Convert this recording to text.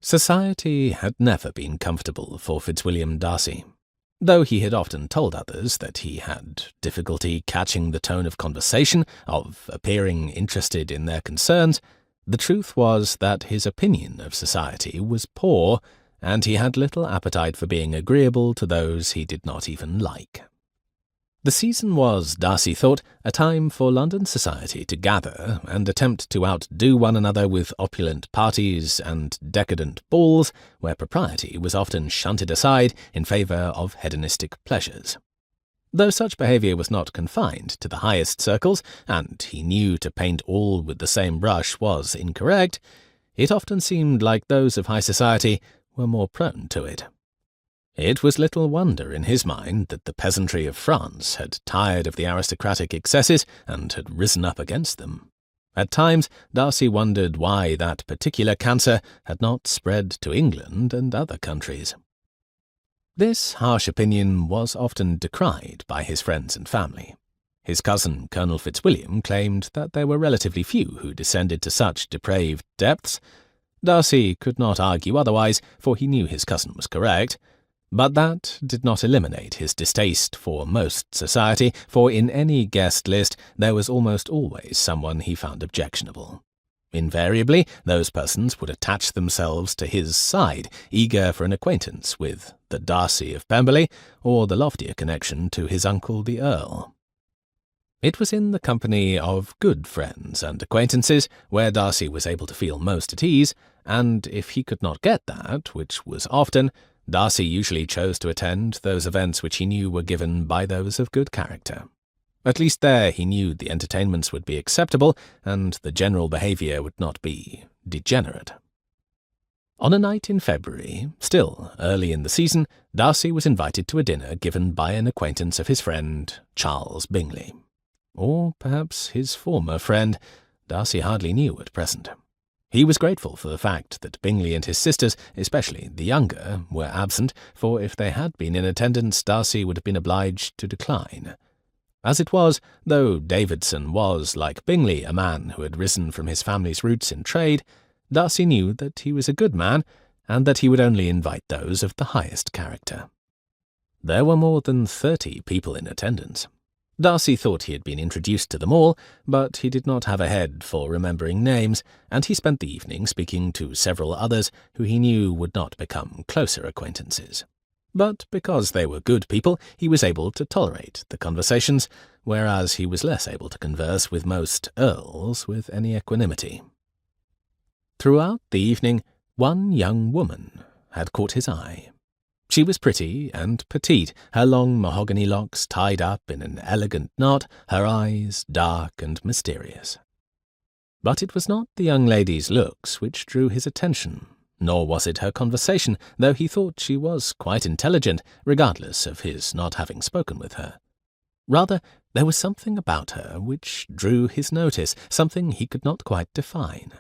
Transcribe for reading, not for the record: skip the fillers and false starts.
Society had never been comfortable for Fitzwilliam Darcy. Though he had often told others that he had difficulty catching the tone of conversation, of appearing interested in their concerns, the truth was that his opinion of society was poor, and he had little appetite for being agreeable to those he did not even like. The season was, Darcy thought, a time for London society to gather and attempt to outdo one another with opulent parties and decadent balls, where propriety was often shunted aside in favour of hedonistic pleasures. Though such behaviour was not confined to the highest circles, and he knew to paint all with the same brush was incorrect, it often seemed like those of high society were more prone to it. It was little wonder in his mind that the peasantry of France had tired of the aristocratic excesses and had risen up against them. At times, Darcy wondered why that particular cancer had not spread to England and other countries. This harsh opinion was often decried by his friends and family. His cousin, Colonel Fitzwilliam, claimed that there were relatively few who descended to such depraved depths. Darcy could not argue otherwise, for he knew his cousin was correct. But that did not eliminate his distaste for most society, for in any guest list there was almost always someone he found objectionable. Invariably, those persons would attach themselves to his side, eager for an acquaintance with the Darcy of Pemberley, or the loftier connection to his uncle the Earl. It was in the company of good friends and acquaintances where Darcy was able to feel most at ease, and if he could not get that, which was often, Darcy usually chose to attend those events which he knew were given by those of good character. At least there he knew the entertainments would be acceptable, and the general behaviour would not be degenerate. On a night in February, still early in the season, Darcy was invited to a dinner given by an acquaintance of his friend, Charles Bingley. Or perhaps his former friend. Darcy hardly knew at present. He was grateful for the fact that Bingley and his sisters, especially the younger, were absent, for if they had been in attendance, Darcy would have been obliged to decline. As it was, though Davidson was, like Bingley, a man who had risen from his family's roots in trade, Darcy knew that he was a good man, and that he would only invite those of the highest character. There were more than 30 people in attendance. Darcy thought he had been introduced to them all, but he did not have a head for remembering names, and he spent the evening speaking to several others who he knew would not become closer acquaintances. But because they were good people, he was able to tolerate the conversations, whereas he was less able to converse with most earls with any equanimity. Throughout the evening, one young woman had caught his eye. She was pretty and petite, her long mahogany locks tied up in an elegant knot, her eyes dark and mysterious. But it was not the young lady's looks which drew his attention, nor was it her conversation, though he thought she was quite intelligent, regardless of his not having spoken with her. Rather, there was something about her which drew his notice, something he could not quite define.